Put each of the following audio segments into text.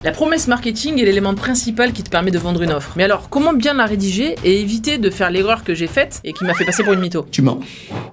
La promesse marketing est l'élément principal qui te permet de vendre une offre. Mais alors, comment bien la rédiger et éviter de faire l'erreur que j'ai faite et qui m'a fait passer pour une mytho? Tu mens.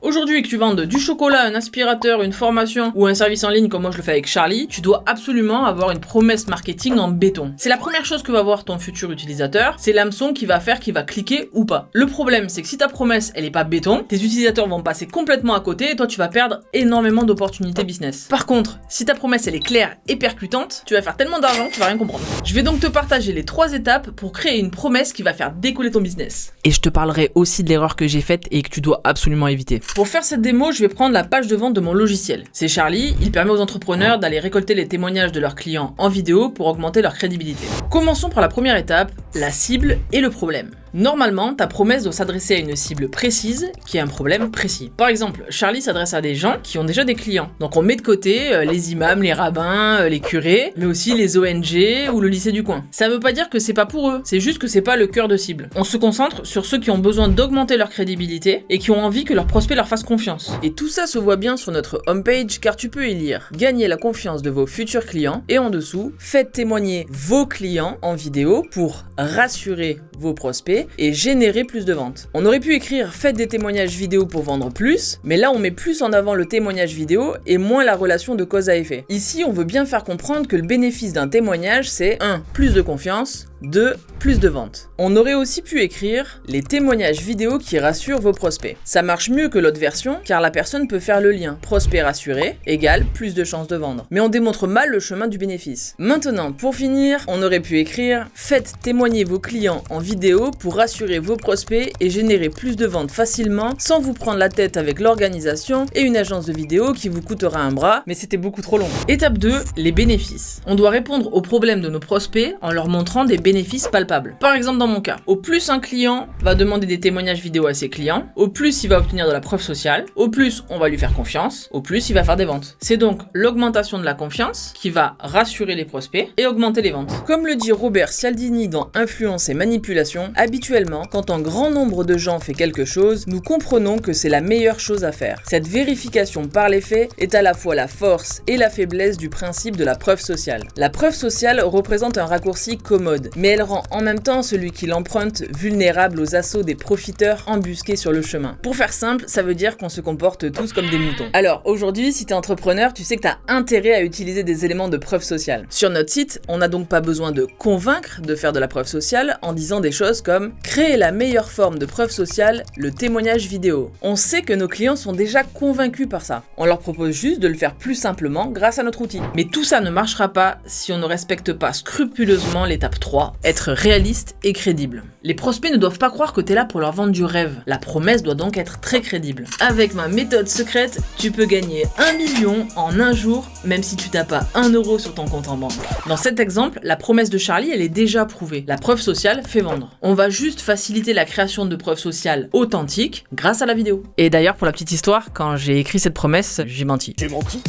Aujourd'hui, que tu vendes du chocolat, un aspirateur, une formation ou un service en ligne comme moi je le fais avec Charlie, tu dois absolument avoir une promesse marketing en béton. C'est la première chose que va voir ton futur utilisateur, c'est l'hameçon qui va faire qu'il va cliquer ou pas. Le problème, c'est que si ta promesse elle est pas béton, tes utilisateurs vont passer complètement à côté et toi tu vas perdre énormément d'opportunités business. Par contre, si ta promesse elle est claire et percutante, tu vas faire tellement d'argent que tu vas rien comprendre. Je vais donc te partager les 3 étapes pour créer une promesse qui va faire décoller ton business. Et je te parlerai aussi de l'erreur que j'ai faite et que tu dois absolument éviter. Pour faire cette démo, je vais prendre la page de vente de mon logiciel. C'est Charlie, il permet aux entrepreneurs d'aller récolter les témoignages de leurs clients en vidéo pour augmenter leur crédibilité. Commençons par la première étape, la cible et le problème. Normalement, ta promesse doit s'adresser à une cible précise qui a un problème précis. Par exemple, Charlie s'adresse à des gens qui ont déjà des clients. Donc on met de côté les imams, les rabbins, les curés, mais aussi les ONG ou le lycée du coin. Ça veut pas dire que c'est pas pour eux, c'est juste que c'est pas le cœur de cible. On se concentre sur ceux qui ont besoin d'augmenter leur crédibilité et qui ont envie que leurs prospects leur fassent confiance. Et tout ça se voit bien sur notre homepage car tu peux y lire: gagner la confiance de vos futurs clients, et en dessous, faites témoigner vos clients en vidéo pour rassurer vos prospects et générer plus de ventes. On aurait pu écrire faites des témoignages vidéo pour vendre plus, mais là on met plus en avant le témoignage vidéo et moins la relation de cause à effet. Ici on veut bien faire comprendre que le bénéfice d'un témoignage c'est 1. Plus de confiance, 2. Plus de ventes. On aurait aussi pu écrire les témoignages vidéo qui rassurent vos prospects. Ça marche mieux que l'autre version car la personne peut faire le lien prospect rassuré égale plus de chances de vendre. Mais on démontre mal le chemin du bénéfice. Maintenant, pour finir, on aurait pu écrire faites témoigner vos clients en vidéo pour rassurer vos prospects et générer plus de ventes facilement sans vous prendre la tête avec l'organisation et une agence de vidéo qui vous coûtera un bras, mais c'était beaucoup trop long. Étape 2, les bénéfices. On doit répondre aux problèmes de nos prospects en leur montrant des bénéfices palpables. Par exemple dans mon cas, au plus un client va demander des témoignages vidéo à ses clients, au plus il va obtenir de la preuve sociale, au plus on va lui faire confiance, au plus il va faire des ventes. C'est donc l'augmentation de la confiance qui va rassurer les prospects et augmenter les ventes. Comme le dit Robert Cialdini dans Influence et Manipulation, habituellement, quand un grand nombre de gens fait quelque chose, nous comprenons que c'est la meilleure chose à faire. Cette vérification par les faits est à la fois la force et la faiblesse du principe de la preuve sociale. La preuve sociale représente un raccourci commode, mais elle rend en même temps celui qui l'emprunte vulnérable aux assauts des profiteurs embusqués sur le chemin. Pour faire simple, ça veut dire qu'on se comporte tous comme des moutons. Alors aujourd'hui, si t'es entrepreneur, tu sais que t'as intérêt à utiliser des éléments de preuve sociale. Sur notre site, on n'a donc pas besoin de convaincre de faire de la preuve sociale en disant des choses comme créer la meilleure forme de preuve sociale, le témoignage vidéo. On sait que nos clients sont déjà convaincus par ça. On leur propose juste de le faire plus simplement grâce à notre outil. Mais tout ça ne marchera pas si on ne respecte pas scrupuleusement l'étape 3, être réaliste et crédible. Les prospects ne doivent pas croire que t'es là pour leur vendre du rêve. La promesse doit donc être très crédible. Avec ma méthode secrète, tu peux gagner 1 million en un jour, même si tu n'as pas 1 euro sur ton compte en banque. Dans cet exemple, la promesse de Charlie, elle est déjà prouvée. La preuve sociale fait vendre. On va juste faciliter la création de preuves sociales authentiques grâce à la vidéo. Et d'ailleurs, pour la petite histoire, quand j'ai écrit cette promesse, j'ai menti. J'ai menti.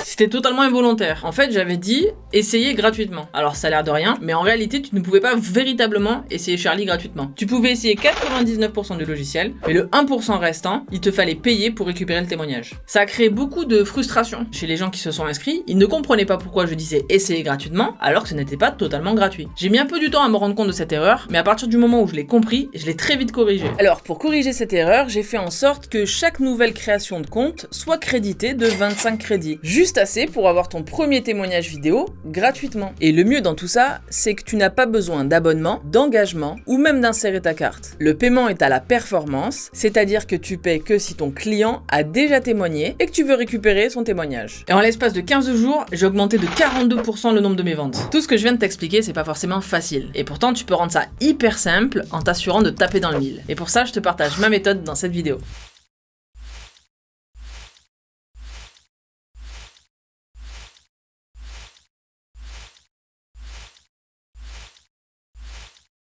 C'était totalement involontaire. En fait, j'avais dit essayer gratuitement. Alors ça a l'air de rien, mais en réalité, tu ne pouvais pas véritablement essayer Charlie gratuitement. Tu pouvais essayer 99% du logiciel, mais le 1% restant, il te fallait payer pour récupérer le témoignage. Ça a créé beaucoup de frustration chez les gens qui se sont inscrits. Ils ne comprenaient pas pourquoi je disais essayer gratuitement, alors que ce n'était pas totalement gratuit. J'ai mis un peu du temps à me rendre compte de cette erreur, mais à partir du moment où je l'ai compris, je l'ai très vite corrigé. Alors pour corriger cette erreur, j'ai fait en sorte que chaque nouvelle création de compte soit créditée de 25 crédits. Juste assez pour avoir ton premier témoignage vidéo gratuitement. Et le mieux dans tout ça, c'est que tu n'as pas besoin d'abonnement, d'engagement ou même d'insérer ta carte. Le paiement est à la performance, c'est-à-dire que tu paies que si ton client a déjà témoigné et que tu veux récupérer son témoignage. Et en l'espace de 15 jours, j'ai augmenté de 42% le nombre de mes ventes. Tout ce que je viens de t'expliquer, c'est pas forcément facile. Et pourtant, tu peux rendre ça hyper simple en t'assurant de taper dans le mille. Et pour ça, je te partage ma méthode dans cette vidéo.